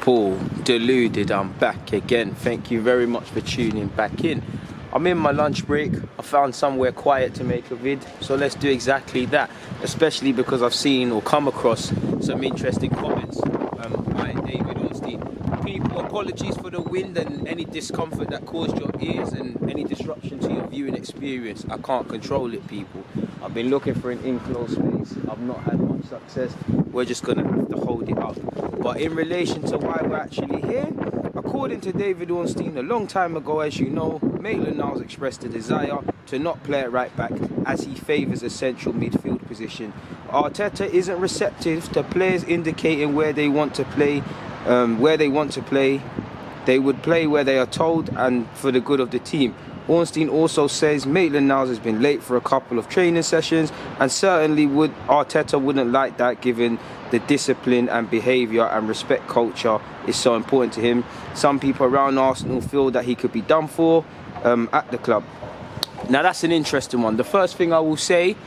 Paul, Deluded, I'm back again. Thank you very much for tuning back in. I'm in my lunch break. I found somewhere quiet to make a vid, so let's do exactly that, especially because I've seen or come across some interesting comments by David Ornstein. People, apologies for the wind and any discomfort that caused your ears and any disruption to your viewing experience. I can't control it, people. I've been looking for an enclosed space. I've not had much success. We're just gonna have to hold it up. But in relation to why we're actually here, according to David Ornstein, a long time ago, as you know, Maitland-Niles expressed a desire to not play at right back as he favours a central midfield position. Arteta isn't receptive to players indicating where they want to play. They would play where they are told and for the good of the team. Ornstein also says Maitland-Niles has been late for a couple of training sessions, and certainly Arteta wouldn't like that, given the discipline and behaviour and respect culture is so important to him. Some people around Arsenal feel that he could be done for at the club. Now that's an interesting one. The first thing I will say,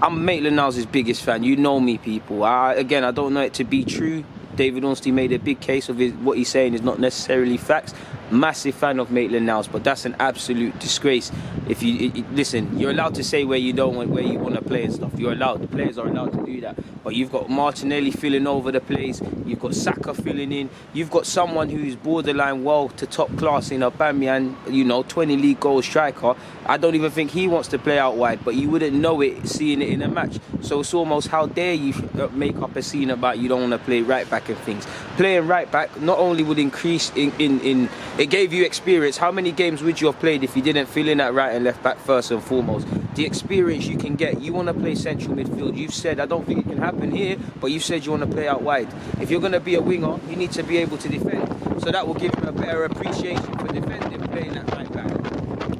I'm Maitland-Niles' biggest fan. You know me, people. Again, I don't know it to be true. David Ornstein made a big case of what he's saying is not necessarily facts. Massive fan of Maitland-Niles, but that's an absolute disgrace. If you listen, you're allowed to say where you want to play and stuff. You're allowed. The players are allowed to do that. But you've got Martinelli filling over the place. You've got Saka filling in. You've got someone who's borderline well to top class in Aubameyang, 20 league goal striker. I don't even think he wants to play out wide, but you wouldn't know it seeing it in a match. So it's almost, how dare you make up a scene about you don't want to play right back and things. Playing right back not only would increase in it gave you experience. How many games would you have played if you didn't fill in at right and left back first and foremost? The experience you can get. You want to play central midfield. You've said, I don't think it can happen here, but you've said you want to play out wide. If you're going to be a winger, you need to be able to defend. So that will give him a better appreciation for defending, playing at right back.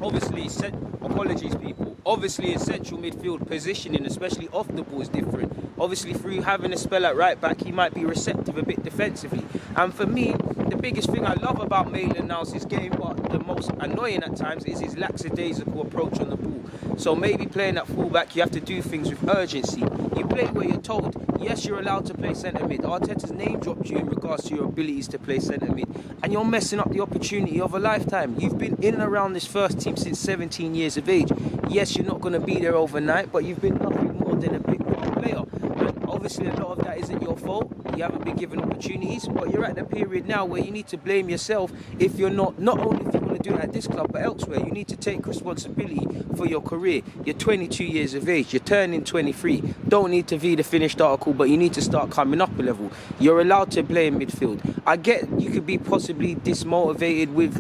Obviously, apologies people, obviously his central midfield positioning, especially off the ball, is different. Obviously through having a spell at right back, he might be receptive a bit defensively. And for me, the biggest thing I love about Maitland-Niles' game, but the most annoying at times, is his lackadaisical approach on the ball. So maybe playing at fullback, you have to do things with urgency. You play where you're told. Yes, you're allowed to play centre mid. Arteta's name dropped you in regards to your abilities to play centre mid, and you're messing up the opportunity of a lifetime. You've been in and around this first team since 17 years of age. Yes, you're not going to be there overnight, but you've been nothing more than a big player. And obviously a lot of that isn't your fault. You haven't been given opportunities, but you're at the period now where you need to blame yourself if you're not only if you want to do it at this club, but elsewhere. You need to take responsibility for your career. You're 22 years of age, you're turning 23. Don't need to be the finished article, but you need to start coming up a level. You're allowed to play in midfield. I get you could be possibly dismotivated with,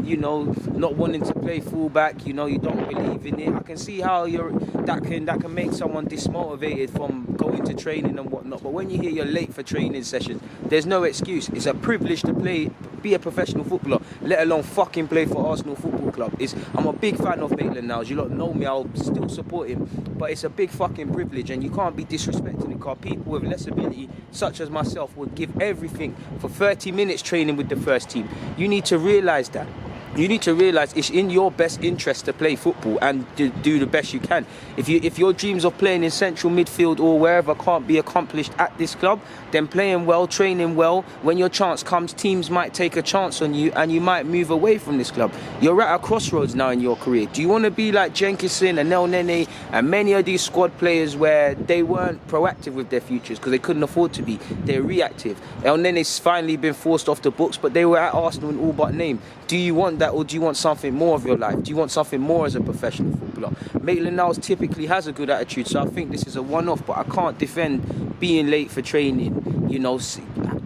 not wanting to play fullback, you don't believe in it. I can see how that can make someone dismotivated from going to training and whatnot. But when you hear you're late for training sessions, there's no excuse. It's a privilege to be a professional footballer, let alone fucking play for Arsenal Football Club. I'm a big fan of Maitland-Niles. You lot know me, I'll still support him. But it's a big fucking privilege, and you can't be disrespecting it, because people with less ability, such as myself, would give everything for 30 minutes training with the first team. You need to realise that. You need to realise it's in your best interest to play football and to do the best you can. If your dreams of playing in central midfield or wherever can't be accomplished at this club, then playing well, training well, when your chance comes, teams might take a chance on you and you might move away from this club. You're at a crossroads now in your career. Do you want to be like Jenkinson and El Nene and many of these squad players where they weren't proactive with their futures because they couldn't afford to be? They're reactive. El Nene's finally been forced off the books, but they were at Arsenal in all but name. Do you want that, or do you want something more of your life? Do you want something more as a professional footballer? Maitland-Niles typically has a good attitude, so I think this is a one-off, but I can't defend being late for training,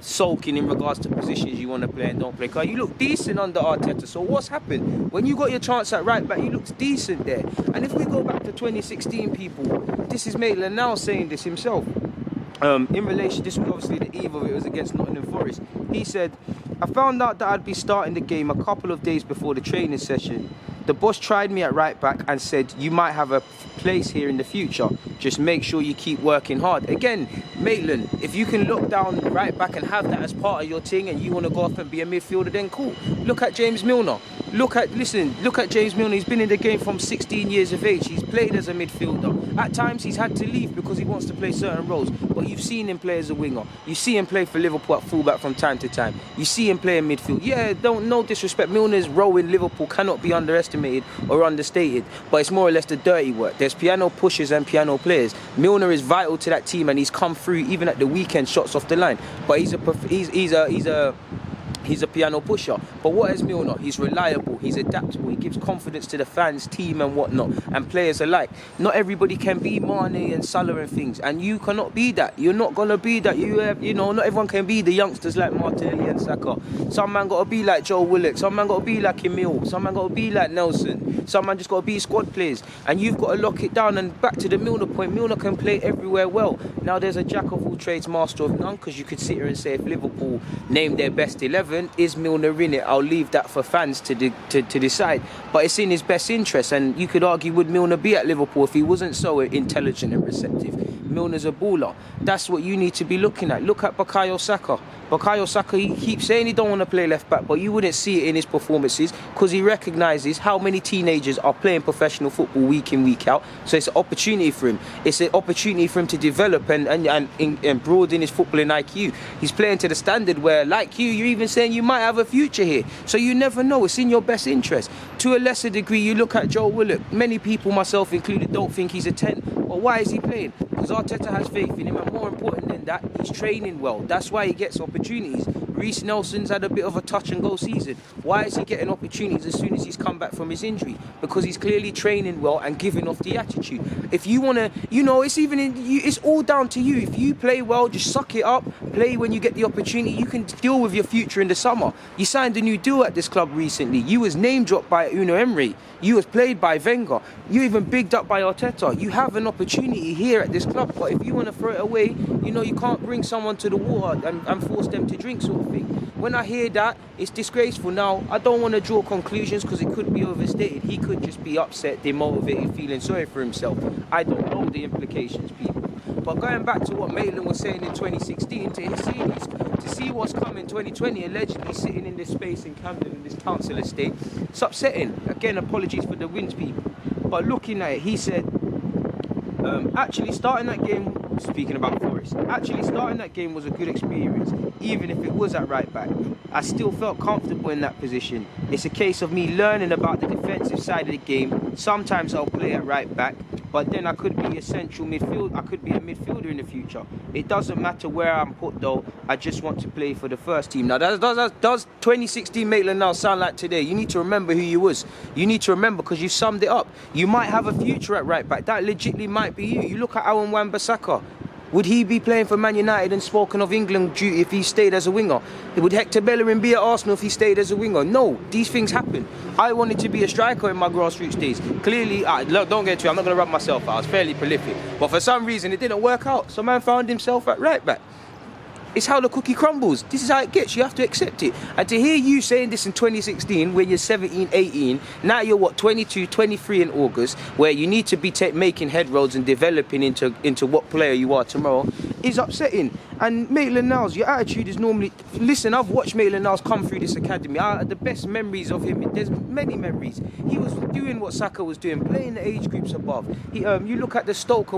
sulking in regards to positions you want to play and don't play. Because you look decent under Arteta, so what's happened? When you got your chance at right back, you looked decent there. And if we go back to 2016, people, this is Maitland-Niles saying this himself. In relation, this was obviously the eve of it, was against Nottingham Forest. He said, I found out that I'd be starting the game a couple of days before the training session. The boss tried me at right back and said, you might have place here in the future. Just make sure you keep working hard. Again, Maitland, if you can look down right back and have that as part of your thing, and you want to go up and be a midfielder, then cool. Look at James Milner. Look at James Milner. He's been in the game from 16 years of age. He's played as a midfielder. At times he's had to leave because he wants to play certain roles. But you've seen him play as a winger. You see him play for Liverpool at fullback from time to time. You see him play in midfield. Yeah, no disrespect. Milner's role in Liverpool cannot be underestimated or understated. But it's more or less the dirty work. There's piano pushers and piano players. Milner is vital to that team, and he's come through even at the weekend shots off the line. But he's a piano pusher. But what is Milner? He's reliable, he's adaptable, he gives confidence to the fans, team and whatnot, and players alike. Not everybody can be Mane and Salah and things, and you cannot be that. You're not going to be that. Not everyone can be the youngsters like Martinelli and Saka. Some man got to be like Joe Willock, some man got to be like Emil, some man got to be like Nelson, some man just got to be squad players, and you've got to lock it down. And back to the Milner point, Milner can play everywhere well. Now there's a jack of all trades, master of none, because you could sit here and say if Liverpool named their best 11, is Milner in it? I'll leave that for fans to decide. But it's in his best interest, and you could argue, would Milner be at Liverpool if he wasn't so intelligent and receptive? Milner's a baller. That's what you need to be looking at. Look at Bukayo Saka. Bukayo Saka, he keeps saying he don't want to play left back, but you wouldn't see it in his performances because he recognises how many teenagers are playing professional football week in, week out. So it's an opportunity for him. It's an opportunity for him to develop and broaden his footballing IQ. He's playing to the standard where, like you're even saying you might have a future here. So you never know. It's in your best interest. To a lesser degree, you look at Joe Willock. Many people, myself included, don't think he's a 10. But why is he playing? Because Arteta has faith in him, and more important than that, he's training well. That's why he gets opportunities. Reece Nelson's had a bit of a touch and go season. Why is he getting opportunities as soon as he's come back from his injury? Because he's clearly training well and giving off the attitude. If you want to, it's all down to you. If you play well, just suck it up, play when you get the opportunity. You can deal with your future in the summer. You signed a new deal at this club recently. You was name dropped by Unai Emery. You was played by Wenger. You even bigged up by Arteta. You have an opportunity here at this club, but if you want to throw it away, you can't bring someone to the water and force them to drink, sort of thing. When I hear that, it's disgraceful. Now, I don't want to draw conclusions because it could be overstated. He could just be upset, demotivated, feeling sorry for himself. I don't know the implications, people. But going back to what Maitland was saying in 2016, to see what's coming in 2020, allegedly sitting in this space in Camden in this council estate, it's upsetting. Again, apologies for the winds, people. But looking at it, he said, actually starting that game, speaking about Forest, actually starting that game was a good experience, even if it was at right back. I still felt comfortable in that position. It's a case of me learning about the defensive side of the game. Sometimes I'll play at right back, but then I could be a central midfield. I could be a midfielder in the future. It doesn't matter where I'm put though. I just want to play for the first team. Now, does 2016 Maitland-Niles sound like today? You need to remember who you was. You need to remember because you summed it up. You might have a future at right back. That legitimately might be you. You look at Aaron Wan-Bissaka. Would he be playing for Man United and spoken of England duty if he stayed as a winger? Would Hector Bellerin be at Arsenal if he stayed as a winger? No, these things happen. I wanted to be a striker in my grassroots days. Clearly, don't get to it, I'm not going to rub myself out. I was fairly prolific. But for some reason, it didn't work out. So man found himself at right back. It's how the cookie crumbles. This is how it gets. You have to accept it. And to hear you saying this in 2016 when you're 17, 18, now you're 22, 23 in August, where you need to be making headroads and developing into what player you are tomorrow, is upsetting. And Maitland-Niles, your attitude is normally... Listen, I've watched Maitland-Niles come through this academy. The best memories of him, there's many memories. He was doing what Saka was doing, playing the age groups above. You look at the Stoke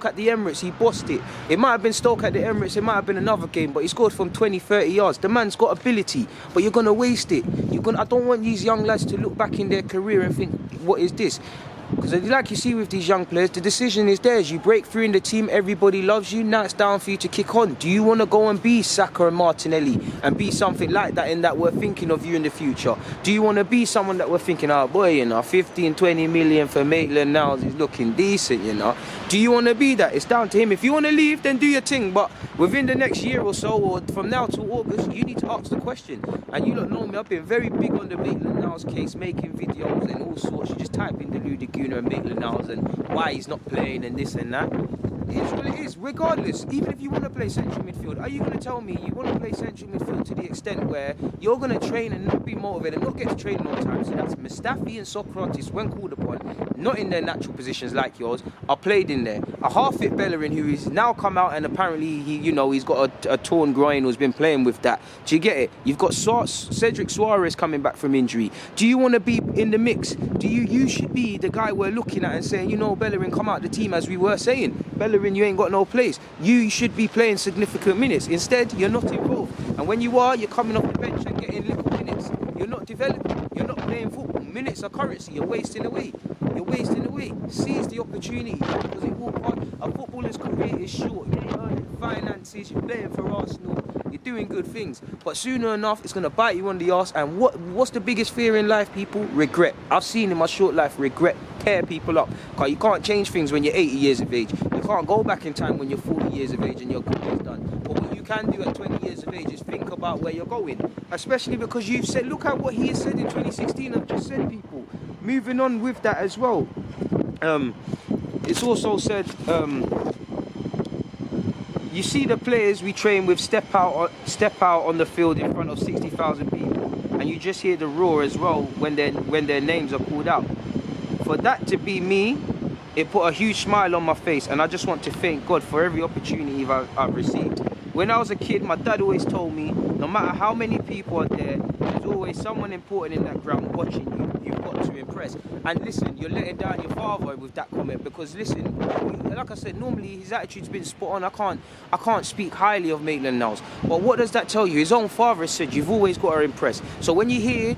at the Emirates, he bossed it. It might have been Stoke at the Emirates, it might have been another game, but he scored from 20, 30 yards. The man's got ability, but you're going to waste it. I don't want these young lads to look back in their career and think, what is this? Because like you see with these young players, the decision is theirs. You break through in the team, everybody loves you, now it's down for you to kick on. Do you want to go and be Saka and Martinelli and be something like that in that we're thinking of you in the future? Do you want to be someone that we're thinking, oh boy, 15, 20 million for Maitland-Niles, he's looking decent, Do you want to be that? It's down to him. If you want to leave, then do your thing. But within the next year or so, or from now to August, you need to ask the question. And you don't know me, I've been very big on the Maitland-Niles case, making videos and all sorts. You just type in Deluded, Gooner and Maitland-Niles and why he's not playing and this and that. It is what it is, regardless. Even if you want to play central midfield, are you going to tell me you want to play central midfield to the extent where you're going to train and not be motivated and not get to training all the time? So that's Mustafi and Socrates, when called upon, not in their natural positions like yours, are played in there. A half-fit Bellerin who is now come out and apparently he's got a torn groin, who's been playing with that. Do you get it? You've got Cedric Suarez coming back from injury. Do you want to be in the mix? You should be the guy we're looking at and saying, Bellerin, come out the team, as we were saying. Bellerin, you ain't got no place. You should be playing significant minutes. Instead, you're not involved. And when you are, you're coming off the bench and getting little minutes. You're not developing. You're not playing football. Minutes are currency. You're wasting away. Seize the opportunity, because it will on. A footballer's career is short. You're earning finances. You're playing for Arsenal. You're doing good things. But sooner enough, it's going to bite you on the arse. And what's the biggest fear in life, people? Regret. I've seen in my short life regret tear people up. Because you can't change things when you're 80 years of age. You can't go back in time when you're 40 years of age and your career's done. But what you can do at 20 years of age is think about where you're going. Especially because you've said, look at what he has said in 2016. I've just said, people. Moving on with that as well. It's also said, you see the players we train with step out on the field in front of 60,000 people, and you just hear the roar as well when their names are called out. For that to be me, it put a huge smile on my face, and I just want to thank God for every opportunity I've received. When I was a kid, my dad always told me, no matter how many people are there, there's always someone important in that ground watching you. You've got to impress. And listen, you're letting down your father with that comment, because listen, like I said, normally his attitude's been spot on. I can't speak highly of Maitland-Niles. But what does that tell you? His own father said you've always got to impress. So when you hear,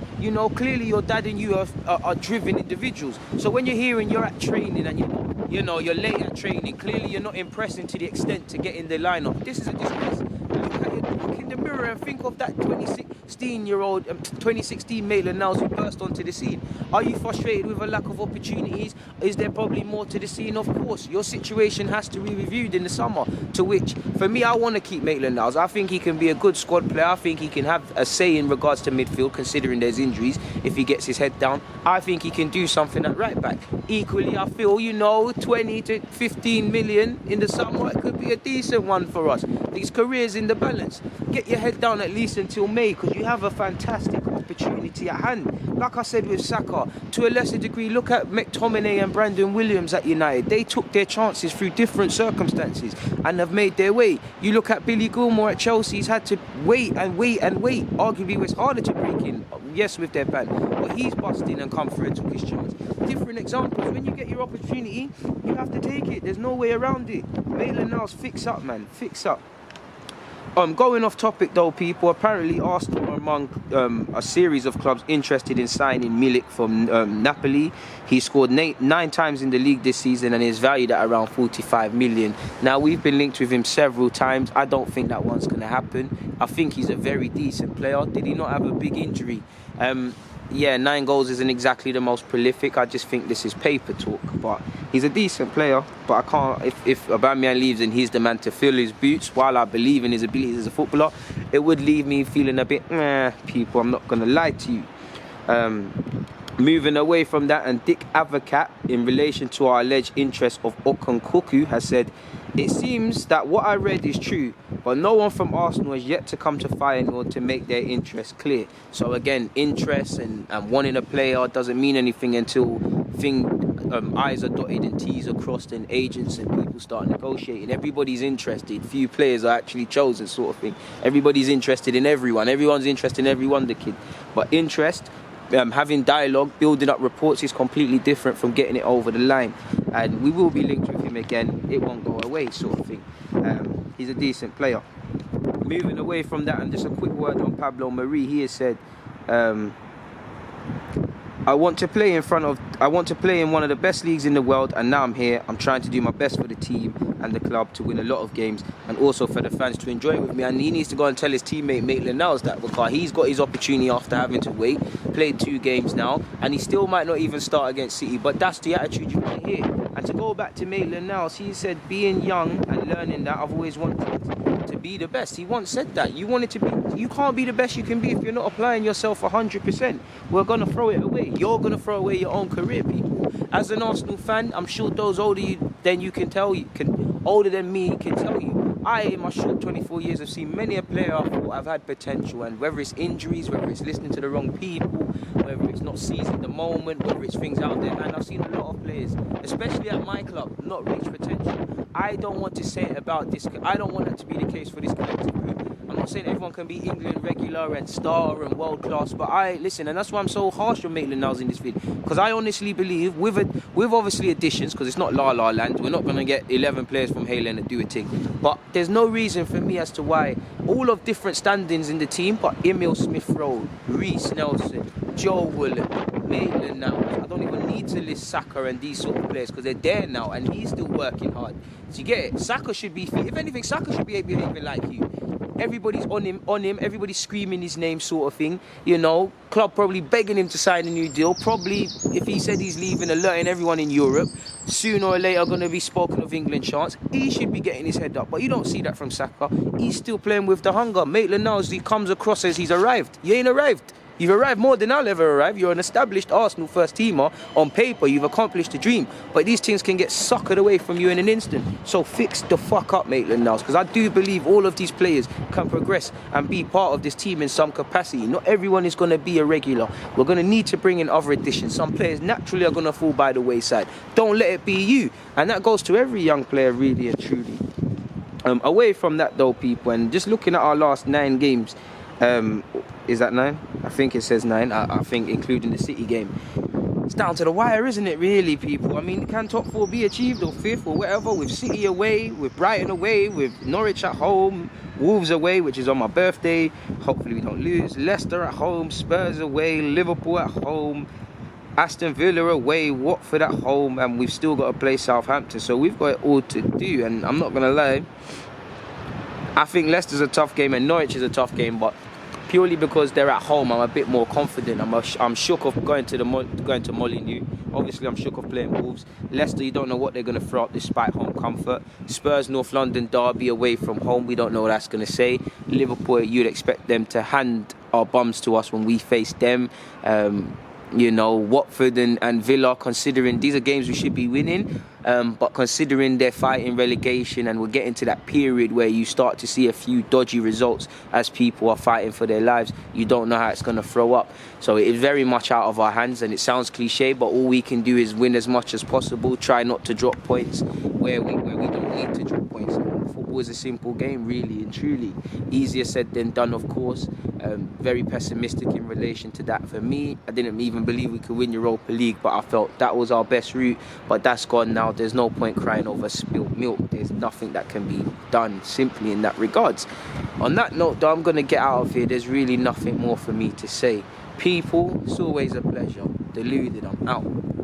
clearly your dad and you are driven individuals. So when you're hearing you're at training and you're late at training, clearly you're not impressing to the extent to get in the lineup. This is a disgrace. Look in the mirror and think of that 2016 Maitland-Niles who burst onto the scene. Are you frustrated with a lack of opportunities? Is there probably more to the scene? Of course. Your situation has to be reviewed in the summer, to which, for me, I want to keep Maitland-Niles. I think he can be a good squad player. I think he can have a say in regards to midfield, considering there's injuries, if he gets his head down. I think he can do something at right back. Equally, I feel, 20 to 15 million in the summer, it could be a decent one for us. These careers in the balance. Get your head down at least until May, because you have a fantastic opportunity at hand. Like I said with Saka, to a lesser degree, look at McTominay and Brandon Williams at United. They took their chances through different circumstances and have made their way. You look at Billy Gilmore at Chelsea, he's had to wait. Arguably, it's harder to break in, yes, with their ban, but he's busted and come through and took his chance. Different examples. When you get your opportunity, you have to take it. There's no way around it. Maitland-Niles, fix up, man. Fix up. Going off topic though, people, apparently Arsenal are among a series of clubs interested in signing Milik from Napoli. He scored 9 times in the league this season and is valued at around 45 million. Now, we've been linked with him several times. I don't think that one's going to happen. I think he's a very decent player. Did he not have a big injury? Yeah, 9 goals isn't exactly the most prolific. I just think this is paper talk. But he's a decent player. But I can't. If Aubameyang leaves and he's the man to fill his boots, while I believe in his abilities as a footballer, it would leave me feeling a bit, people. I'm not gonna lie to you. Moving away from that, and Dick Avocat, in relation to our alleged interest of Okonkwoku, has said, it seems that what I read is true, but no one from Arsenal has yet to come to Feyenoord to make their interest clear. So again, interest and wanting a player doesn't mean anything until I's are dotted and T's are crossed and agents and people start negotiating. Everybody's interested. Few players are actually chosen, sort of thing. Everybody's interested in everyone. Everyone's interested in every wonder kid. But interest, having dialogue, building up reports is completely different from getting it over the line. And we will be linked with him again. It won't go away, sort of thing. He's a decent player. Moving away from that, and just a quick word on Pablo Mari. He has said, I want to play in one of the best leagues in the world, and now I'm here. I'm trying to do my best for the team and the club to win a lot of games, and also for the fans to enjoy it with me. And he needs to go and tell his teammate Maitland-Niles that, because he's got his opportunity after having to wait. Played 2 games now, and he still might not even start against City. But that's the attitude you want to hear. And to go back to Maitland-Niles, he said, being young and learning that, I've always wanted to be the best. He once said that. You can't be the best you can be if you're not applying yourself 100%. We're going to throw it away. You're going to throw away your own career, people. As an Arsenal fan, I'm sure those older than you can older than me can tell you. I, in my short 24 years, have seen many a player I thought I've had potential, and whether it's injuries, whether it's listening to the wrong people, whether it's not seizing the moment, whether it's things out there, and I've seen a lot of players, especially at my club, not reach potential. I don't want to say it about this. I don't want that to be the case for this collective group. I'm not saying everyone can be England regular and star and world class, but listen, and that's why I'm so harsh on Maitland-Niles in this video, because I honestly believe with obviously additions, because it's not La La Land, we're not going to get 11 players from Hayland and do a thing, but there's no reason for me as to why all of different standings in the team, but Emil Smith-Rowe, Reece Nelson, Joe Willock, Maitland-Niles, I don't even need to list Saka and these sort of players because they're there now and he's still working hard. So you get it? Saka should be, if anything, Saka should be behaving like you. Everybody's on him, everybody's screaming his name sort of thing, you know. Club probably begging him to sign a new deal. Probably, if he said he's leaving, alerting everyone in Europe. Sooner or later going to be spoken of England chance. He should be getting his head up, but you don't see that from Saka. He's still playing with the hunger. Maitland-Niles, he comes across as he's arrived. You ain't arrived. You've arrived more than I'll ever arrive. You're an established Arsenal first teamer. On paper, you've accomplished the dream. But these things can get suckered away from you in an instant. So fix the fuck up, Maitland-Niles. Because I do believe all of these players can progress and be part of this team in some capacity. Not everyone is going to be a regular. We're going to need to bring in other additions. Some players naturally are going to fall by the wayside. Don't let it be you. And that goes to every young player, really and truly. Away from that, though, people, and just looking at our last 9 games, is that 9? I think it says 9. I think including the City game. It's down to the wire, isn't it, really, people? I mean, can top 4 be achieved, or 5th, or whatever, with City away, with Brighton away, with Norwich at home, Wolves away, which is on my birthday. Hopefully we don't lose. Leicester at home, Spurs away, Liverpool at home, Aston Villa away, Watford at home, and we've still got to play Southampton. So we've got it all to do, and I'm not going to lie. I think Leicester's a tough game and Norwich is a tough game, but purely because they're at home, I'm a bit more confident. I'm shook of going to Molineux. Obviously, I'm shook of playing Wolves. Leicester, you don't know what they're going to throw up despite home comfort. Spurs, North London derby away from home. We don't know what that's going to say. Liverpool, you'd expect them to hand our bums to us when we face them. You know, Watford and Villa, considering these are games we should be winning, but considering they're fighting relegation and we're getting to that period where you start to see a few dodgy results as people are fighting for their lives, you don't know how it's going to throw up. So it is very much out of our hands, and it sounds cliche, but all we can do is win as much as possible, try not to drop points where we don't need to drop points. Football is a simple game, really and truly. Easier said than done, of course. Very pessimistic in relation to that for me. I didn't even believe we could win Europa League, but I felt that was our best route. But that's gone now. There's no point crying over spilt milk. There's nothing that can be done simply in that regards. On that note, though, I'm going to get out of here. There's really nothing more for me to say. People, it's always a pleasure. Deluded, I'm out.